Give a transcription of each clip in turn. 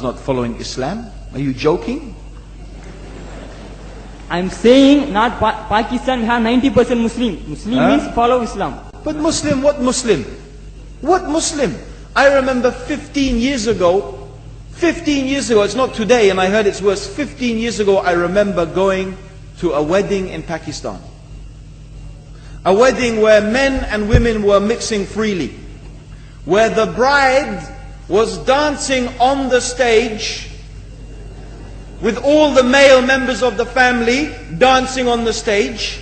is not following Islam? Are you joking? I'm saying not Pakistan, we have 90% Muslim. Muslim means follow Islam. But Muslim, what Muslim? What Muslim? I remember 15 years ago, it's not today and I heard it's worse, 15 years ago I remember going to a wedding in Pakistan. A wedding where men and women were mixing freely. Where the bride was dancing on the stage with all the male members of the family dancing on the stage.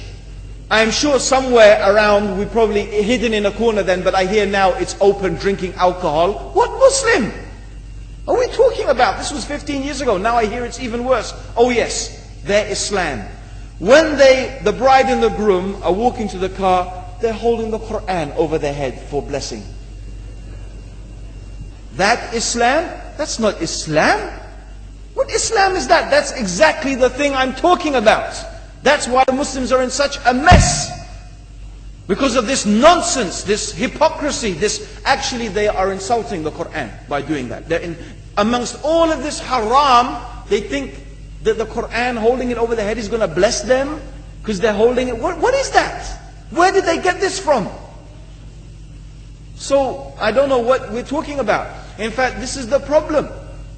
I'm sure somewhere around, we probably hidden in a corner then, but I hear now it's open drinking alcohol. What Muslim are we talking about? This was 15 years ago. Now I hear it's even worse. Oh yes, they're Islam. When the bride and the groom are walking to the car, they're holding the Quran over their head for blessing. That Islam? That's not Islam. What Islam is that? That's exactly the thing I'm talking about. That's why the Muslims are in such a mess. Because of this nonsense, this hypocrisy, actually they are insulting the Quran by doing that. Amongst all of this haram, they think that the Quran, holding it over their head, is going to bless them because they're holding it. What is that? Where did they get this from? So, I don't know what we're talking about. In fact, this is the problem.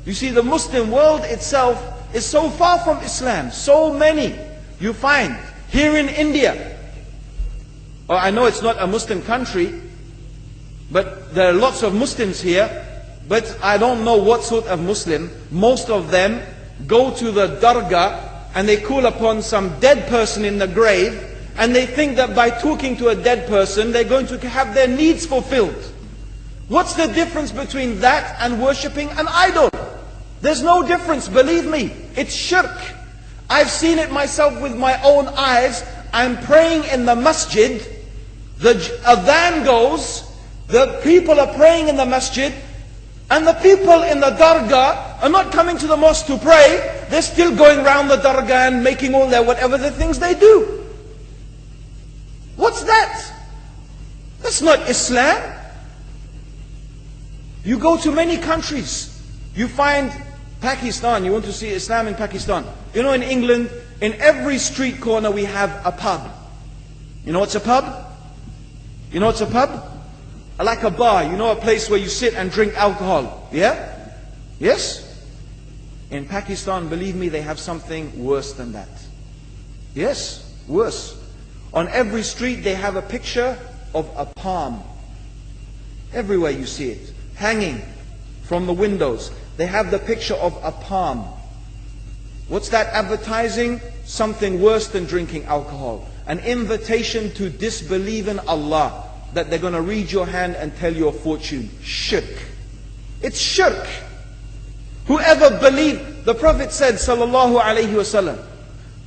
You see, the Muslim world itself is so far from Islam. So many you find here in India. I know it's not a Muslim country, but there are lots of Muslims here. But I don't know what sort of Muslim. Most of them go to the dargah and they call upon some dead person in the grave, and they think that by talking to a dead person they're going to have their needs fulfilled. What's the difference between that and worshipping an idol? There's no difference, believe me. It's shirk. I've seen it myself with my own eyes. I'm praying in the masjid, the adhan goes, the people are praying in the masjid, and the people in the dargah are not coming to the mosque to pray. They're still going around the dargah and making all their whatever the things they do. What's that? That's not Islam. You go to many countries, you find Pakistan, you want to see Islam in Pakistan. You know, in England, in every street corner we have a pub. You know what's a pub? You know what's a pub? Like a bar, you know, a place where you sit and drink alcohol. Yeah? Yes? In Pakistan, believe me, they have something worse than that. Yes, worse. On every street they have a picture of a palm. Everywhere you see it, hanging from the windows. They have the picture of a palm. What's that advertising? Something worse than drinking alcohol. An invitation to disbelieve in Allah. That they're going to read your hand and tell your fortune. Shirk. It's shirk. Whoever believes, the Prophet said, sallallahu alaihi wasallam,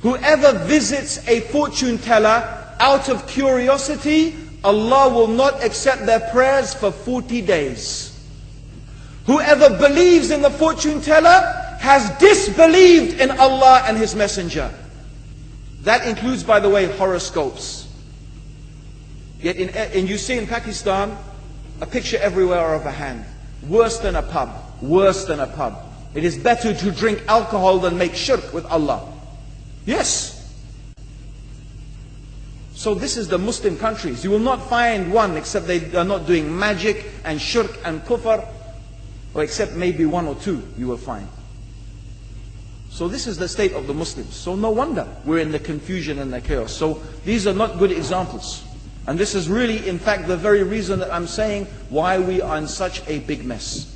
whoever visits a fortune teller out of curiosity, Allah will not accept their prayers for 40 days. Whoever believes in the fortune teller has disbelieved in Allah and His Messenger. That includes, by the way, horoscopes. Yet you see in Pakistan, a picture everywhere of a hand. Worse than a pub. Worse than a pub. It is better to drink alcohol than make shirk with Allah. Yes. So this is the Muslim countries. You will not find one except they are not doing magic and shirk and kufr, or except maybe one or two you will find. So this is the state of the Muslims. So no wonder we're in the confusion and the chaos. So these are not good examples. And this is really, in fact, the very reason that I'm saying why we are in such a big mess.